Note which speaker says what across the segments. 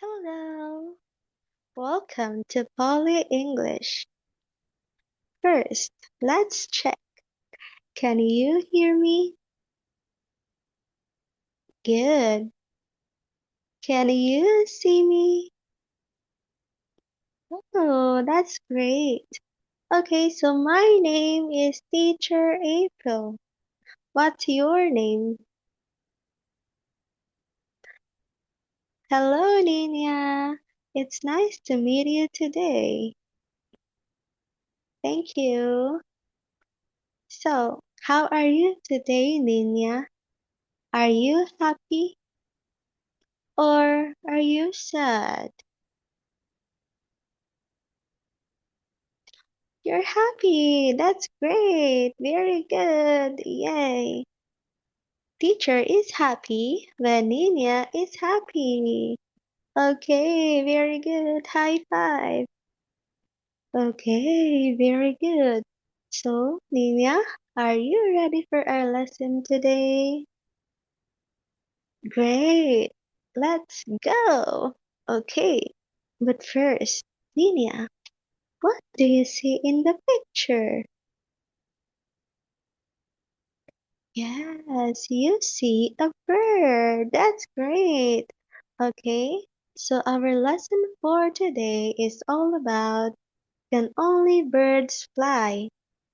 Speaker 1: Hello, welcome to Poly English. First, let's check. Can you hear me? Good. Can you see me? Oh, that's great. Okay, so my name is Teacher April. What's your name? Hello, Nina. It's nice to meet you today. Thank you. So, how are you today, Nina? Are you happy or are you sad? You're happy. That's great. Very good. Yay. Teacher is happy when Nina is happy. Okay, very good. High five. Okay, very good. So, Nina, are you ready for our lesson today? Great. Let's go. Okay, but first, Nina, what do you see in the picture? Yes, you see a bird. That's great. Okay, so our lesson for today is all about can only birds fly?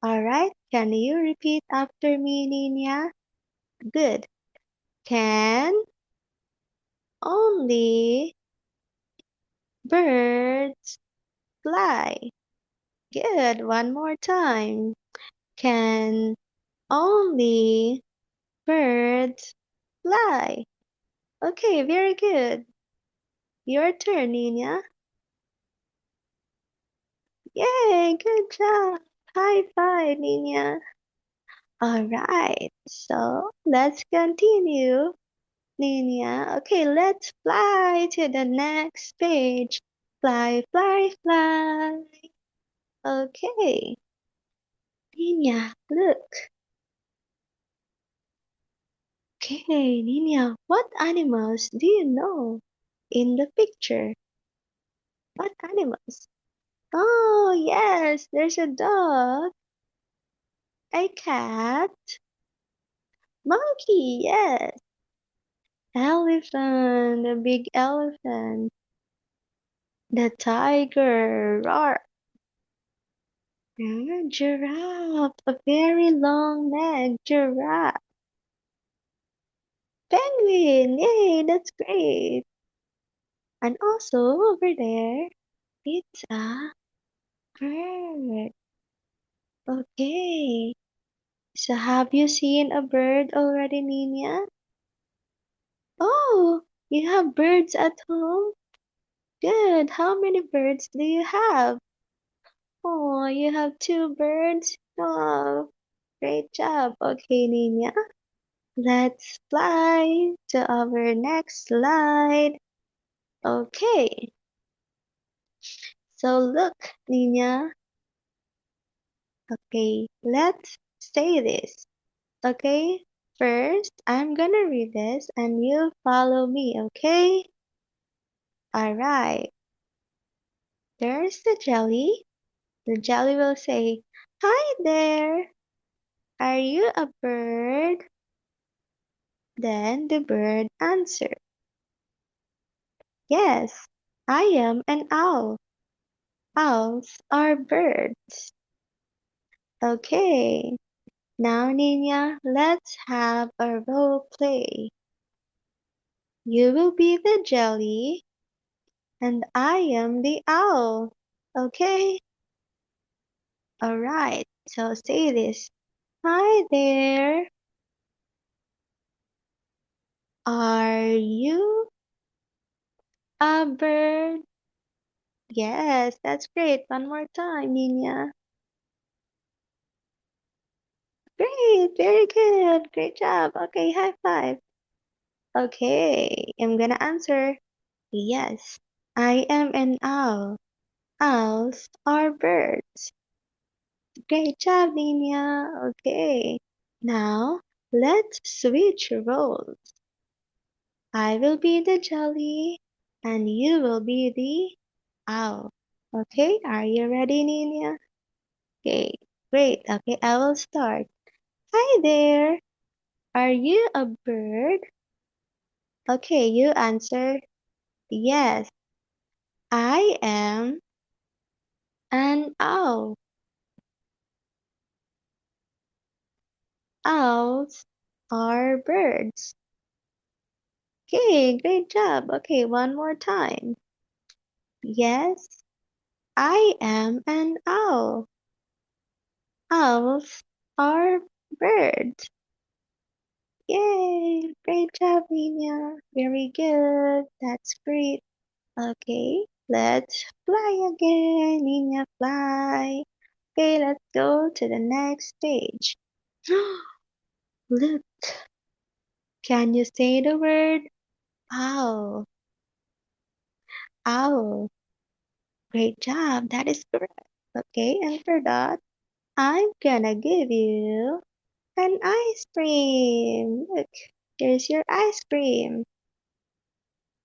Speaker 1: Alright, can you repeat after me, Nina? Good. Can only birds fly? Good. One more time. Can only birds fly? Okay, very good. Your turn, Nina. Yay, good job. High five, Nina. Alright, so let's continue, Nina. Okay, let's fly to the next page. Fly, fly, fly. Okay, Nina, look. Okay, Nina, what animals do you know in the picture? What animals? Oh, yes, there's a dog, a cat, monkey, yes. Elephant, a big elephant. The tiger, roar. Giraffe, a very long neck, giraffe. Penguin, yay, that's great. And also over there, it's a bird. Okay, so have you seen a bird already, Nina? Oh, you have birds at home? Good. How many birds do you have? Oh, you have two birds? Oh, great job. Okay, Nina. Let's fly to our next slide. Okay. So look, Nina. Okay, let's say this. Okay? First, I'm gonna read this and you follow me, okay? Alright. There's the jelly. The jelly will say, "Hi there. Are you a bird?" Then the bird answered, "Yes, I am an owl. Owls are birds." Okay, now Nina, let's have a role play. You will be the jelly and I am the owl. Okay? Alright, so say this. Hi there. Are you a bird? Yes, that's great. One more time, Nina. Great, very good. Great job. Okay, high five. Okay, I'm gonna answer. Yes, I am an owl. Owls are birds. Great job, Nina. Okay, now let's switch roles. I will be the jelly and you will be the owl. Okay, are you ready, Nina? Okay, great. Okay, I will start. Hi there. Are you a bird? Okay, you answer yes. I am an owl. Owls are birds. Okay, great job. Okay, one more time. Yes, I am an owl. Owls are birds. Yay! Great job, Nina. Very good. That's great. Okay, let's fly again. Nina, fly. Okay, let's go to the next page. Look, can you say the word owl? Owl. Great job. That is correct. Okay, and for that, I'm gonna give you an ice cream. Look, here's your ice cream.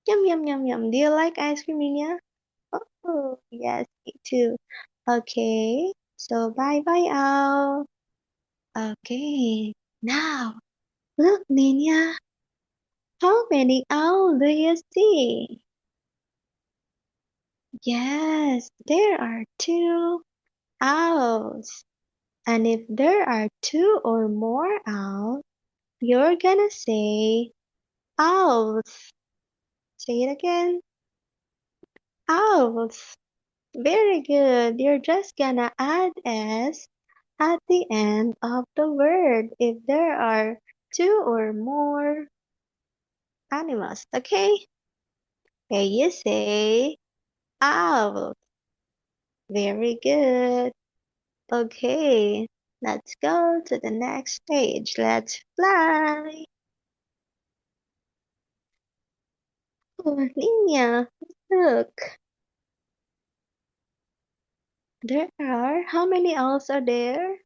Speaker 1: Yum, yum, yum, yum. Do you like ice cream, Nina? Oh, yes, me too. Okay, so bye bye, owl. Okay, now look, Nina. How many owls do you see? Yes, there are two owls. And if there are two or more owls, you're gonna say owls. Say it again. Owls. Very good. You're just gonna add s at the end of the word if there are two or more animals. Okay? Okay, you say owl. Very good. Okay, let's go to the next page. Let's fly. Oh, Nina, look. There are, how many owls are there?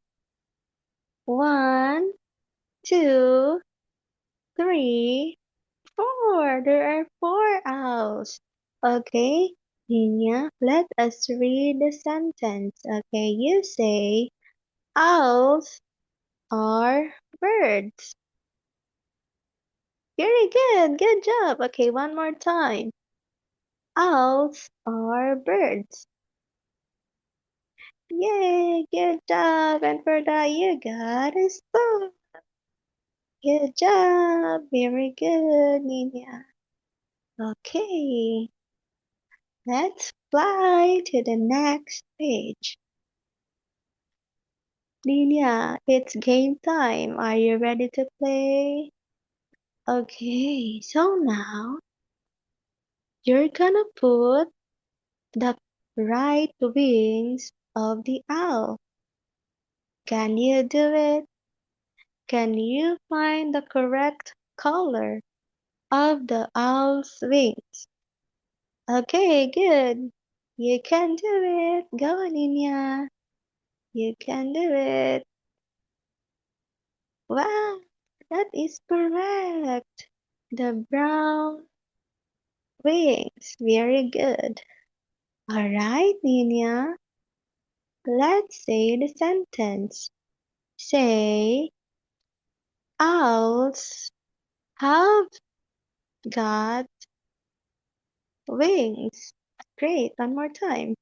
Speaker 1: One, two, three, four. There are four owls. Okay, Nina, let us read the sentence. Okay, you say, owls are birds. Very good, good job. Okay, one more time. Owls are birds. Yay, good job. And for that, you got a star. Good job. Very good, Nina. Okay, let's fly to the next page. Nina, it's game time. Are you ready to play? Okay, so now you're gonna put the right wings of the owl. Can you do it? Can you find the correct color of the owl's wings? Okay, good. You can do it. Go on, Nina. You can do it. Wow, that is correct. The brown wings. Very good. All right, Nina. Let's say the sentence. Say, owls have got wings. Great. One more time.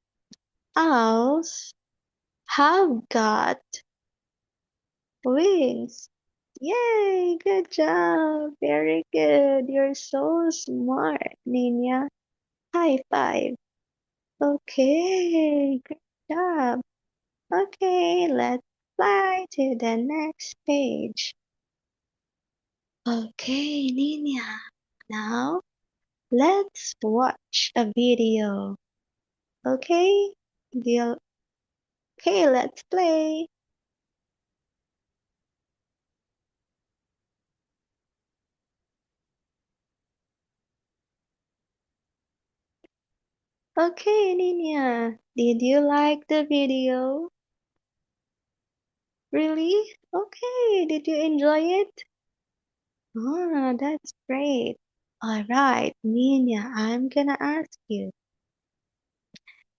Speaker 1: Owls have got wings. Yay! Good job. Very good. You're so smart, Nina. High five. Okay, great job. Okay, let's fly to the next page. Okay, Nina. Now, let's watch a video. Okay? Deal. Okay, let's play. Okay, Nina. Did you like the video? Really? Okay, did you enjoy it? Ah, that's great. Alright, Nina, I'm gonna ask you.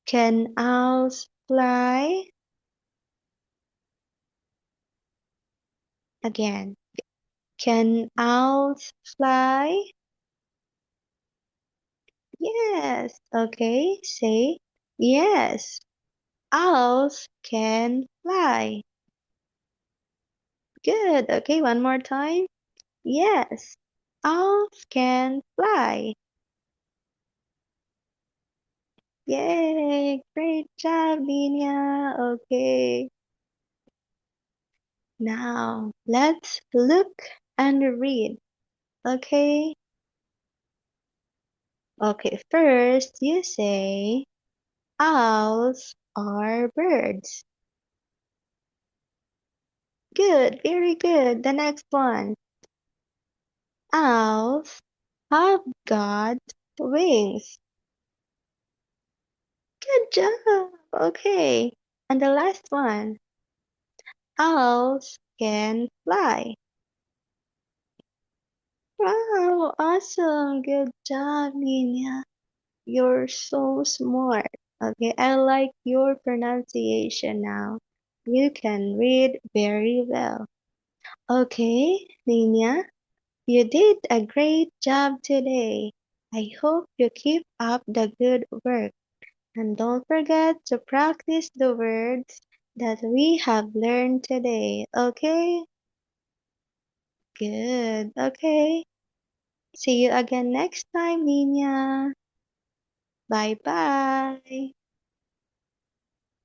Speaker 1: Can owls fly? Again. Can owls fly? Yes. Okay, say yes. Owls can fly. Good. Okay, one more time. Yes. Owls can fly. Yay! Great job, Nina. Okay. Now, let's look and read. Okay? Okay, first you say owls are birds. Good, very good. The next one. Owls have got wings. Good job. Okay. And the last one. Owls can fly. Wow, awesome. Good job, Nina. You're so smart. Okay, I like your pronunciation now. You can read very well. Okay, Nina, you did a great job today. I hope you keep up the good work. And don't forget to practice the words that we have learned today. Okay? Good. Okay. See you again next time, Nina. Bye bye.